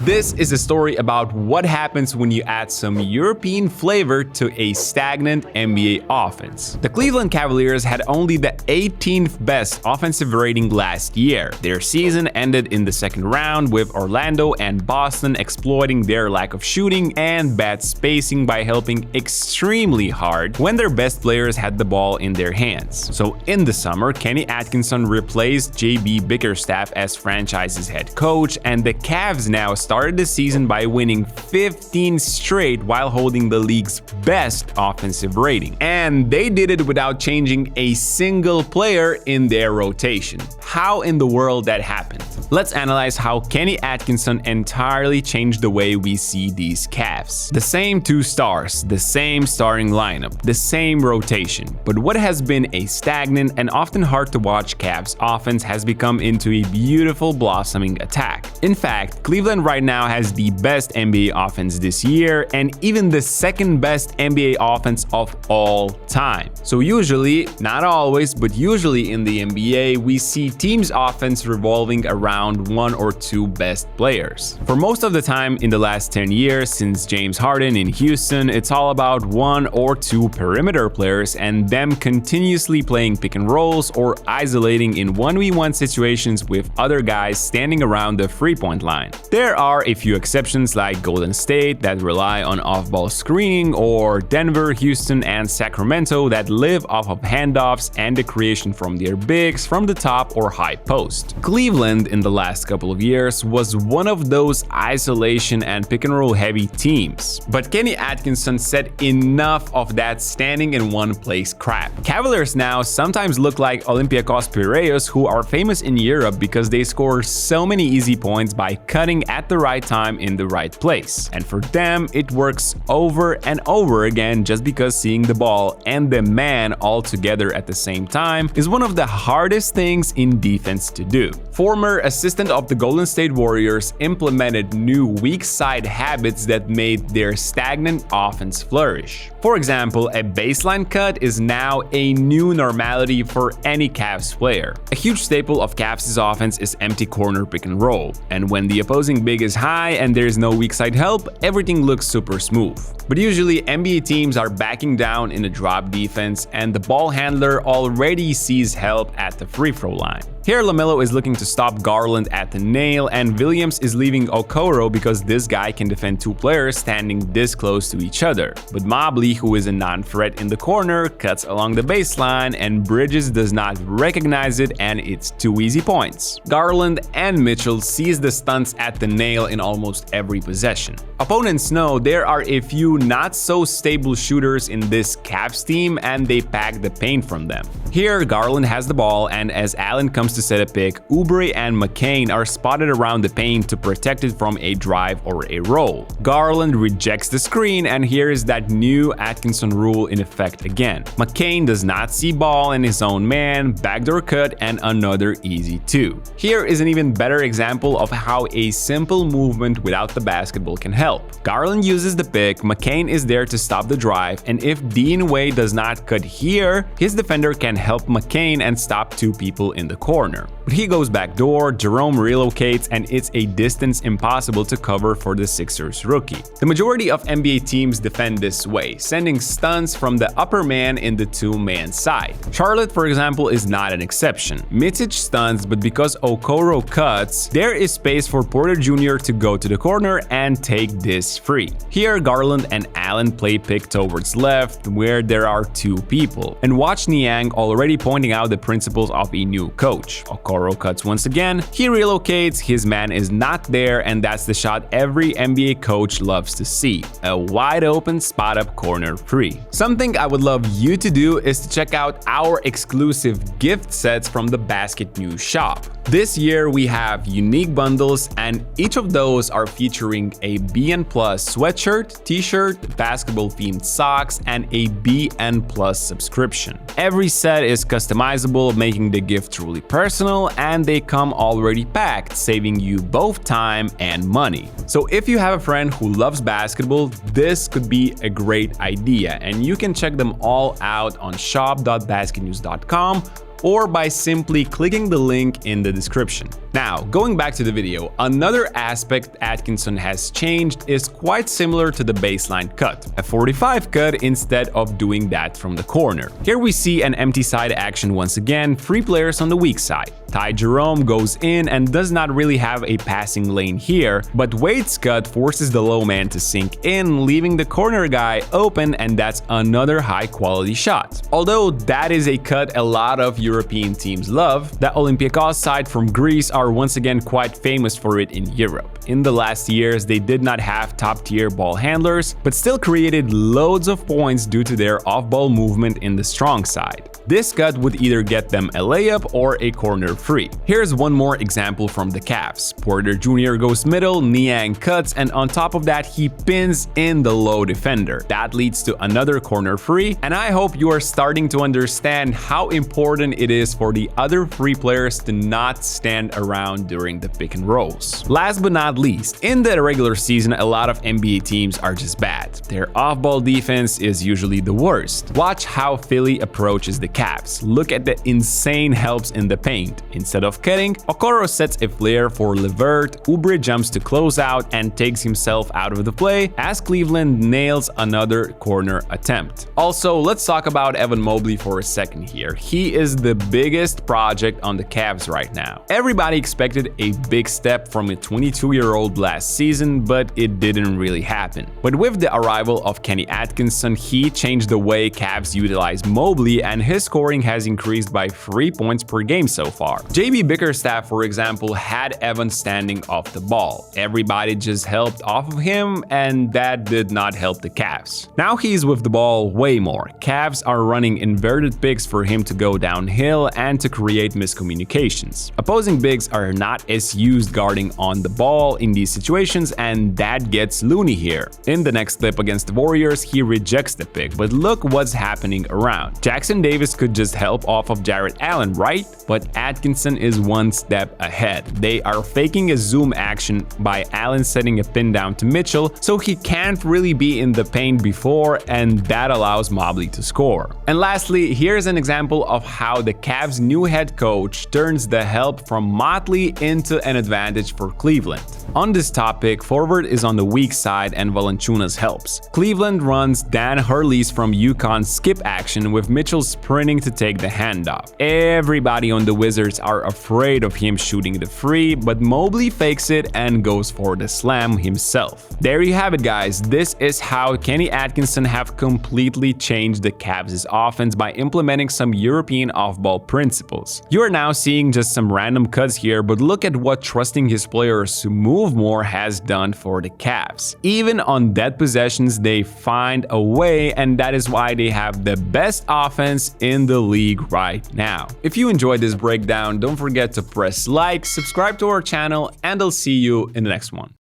This is a story about what happens when you add some European flavor to a stagnant NBA offense. The Cleveland Cavaliers had only the 18th best offensive rating last year. Their season ended in the second round, with Orlando and Boston exploiting their lack of shooting and bad spacing by helping extremely hard when their best players had the ball in their hands. So in the summer, Kenny Atkinson replaced JB Bickerstaff as franchise's head coach, and the Cavs now started the season by winning 15 straight while holding the league's best offensive rating. And they did it without changing a single player in their rotation. How in the world that happened? Let's analyze how Kenny Atkinson entirely changed the way we see these Cavs. The same two stars, the same starting lineup, the same rotation. But what has been a stagnant and often hard to watch Cavs offense has become into a beautiful blossoming attack. In fact, Cleveland right now has the best NBA offense this year and even the second best NBA offense of all time. So usually, not always, but usually in the NBA, we see teams' offense revolving around one or two best players. For most of the time in the last 10 years since James Harden in Houston, it's all about one or two perimeter players and them continuously playing pick and rolls or isolating in 1v1 situations with other guys standing around the three-point line. There are a few exceptions like Golden State that rely on off-ball screening, or Denver, Houston, and Sacramento that live off of handoffs and the creation from their bigs from the top or high post. Cleveland in the last couple of years was one of those isolation and pick and roll heavy teams. But Kenny Atkinson said enough of that standing in one place crap. Cavaliers now sometimes look like Olympiacos Piraeus, who are famous in Europe because they score so many easy points by cutting at the right time in the right place. And for them, it works over and over again just because seeing the ball and the man all together at the same time is one of the hardest things in defense to do. Former assistant of the Golden State Warriors implemented new weak side habits that made their stagnant offense flourish. For example, a baseline cut is now a new normality for any Cavs player. A huge staple of Cavs' offense is empty corner pick and roll, and when the opposing big is high and there's no weak side help, everything looks super smooth. But usually NBA teams are backing down in a drop defense and the ball handler already sees help at the free throw line. Here LaMelo is looking to stop Garland at the nail, and Williams is leaving Okoro because this guy can defend two players standing this close to each other. But Mobley, who is a non-threat in the corner, cuts along the baseline and Bridges does not recognize it, and it's 2 easy points. Garland and Mitchell seize the stunts at the nail in almost every possession. Opponents know there are a few not so stable shooters in this Cavs team and they pack the paint from them. Here Garland has the ball, and as Allen comes to set a pick, Oubre and McCain are spotted around the paint to protect it from a drive or a roll. Garland rejects the screen, and here is that new Atkinson rule in effect again. McCain does not see ball and his own man, backdoor cut, and another easy two. Here is an even better example of how a simple movement without the basketball can help. Garland uses the pick, McCain is there to stop the drive, and if Dean Wade does not cut here, his defender can help McCain and stop two people in the corner. But he goes backdoor, Jerome relocates, and it's a distance impossible to cover for the Sixers rookie. The majority of NBA teams defend this way, sending stunts from the upper man in the two-man side. Charlotte, for example, is not an exception. Mitic stunts, but because Okoro cuts, there is space for Porter Jr. to go to the corner and take this free. Here, Garland and Allen play pick towards left, where there are two people. And watch Niang already pointing out the principles of a new coach. Okoro cuts once again, he relocates, his man is not there, and that's the shot every NBA coach loves to see. A wide open spot up corner three. Something I would love you to do is to check out our exclusive gift sets from the BasketNews shop. This year we have unique bundles, and each of those are featuring a BN Plus sweatshirt, t-shirt, basketball themed socks, and a BN Plus subscription. Every set is customizable, making the gift truly personal, and they come already packed, saving you both time and money. So if you have a friend who loves basketball, this could be a great idea, and you can check them all out on shop.basketnews.com or by simply clicking the link in the description. Now, going back to the video, another aspect Atkinson has changed is quite similar to the baseline cut, a 45 cut instead of doing that from the corner. Here we see an empty side action once again, 3 players on the weak side. Ty Jerome goes in and does not really have a passing lane here, but Wade's cut forces the low man to sink in, leaving the corner guy open, and that's another high quality shot. Although that is a cut a lot of European teams love, the Olympiacos side from Greece are once again quite famous for it in Europe. In the last years, they did not have top-tier ball handlers, but still created loads of points due to their off-ball movement in the strong side. This cut would either get them a layup or a corner free. Here's one more example from the Cavs. Porter Jr. goes middle, Niang cuts, and on top of that, he pins in the low defender. That leads to another corner free, and I hope you are starting to understand how important it is for the other 3 players to not stand around during the pick and rolls. Last but not least, in the regular season, a lot of NBA teams are just bad. Their off-ball defense is usually the worst. Watch how Philly approaches the Cavs. Look at the insane helps in the paint. Instead of cutting, Okoro sets a flare for LeVert, Oubre jumps to close out and takes himself out of the play as Cleveland nails another corner attempt. Also, let's talk about Evan Mobley for a second here. He is the biggest project on the Cavs right now. Everybody expected a big step from a 22-year-old last season, but it didn't really happen. But with the arrival of Kenny Atkinson, he changed the way Cavs utilize Mobley, and his scoring has increased by 3 points per game so far. JB Bickerstaff, for example, had Evan standing off the ball. Everybody just helped off of him, and that did not help the Cavs. Now he's with the ball way more. Cavs are running inverted picks for him to go downhill and to create miscommunications. Opposing bigs are not as used guarding on the ball in these situations, and that gets Looney here. In the next clip against the Warriors, he rejects the pick, but look what's happening around. Jackson Davis could just help off of Jarrett Allen, right? But Atkinson is one step ahead. They are faking a zoom action by Allen setting a pin down to Mitchell, so he can't really be in the paint before, and that allows Mobley to score. And lastly, here's an example of how the Cavs' new head coach turns the help from Motley into an advantage for Cleveland. On this topic, forward is on the weak side and Valanciunas helps. Cleveland runs Dan Hurley's from UConn skip action with Mitchell sprinting to take the handoff. Everybody on the Wizards are afraid of him shooting the free, but Mobley fakes it and goes for the slam himself. There you have it, guys. This is how Kenny Atkinson have completely changed the Cavs' offense by implementing some European off-ball principles. You are now seeing just some random cuts here, but look at what trusting his players to move more has done for the Cavs. Even on dead possessions, they find a way, and that is why they have the best offense in the league right now. If you enjoyed this breakdown, don't forget to press like, subscribe to our channel, and I'll see you in the next one.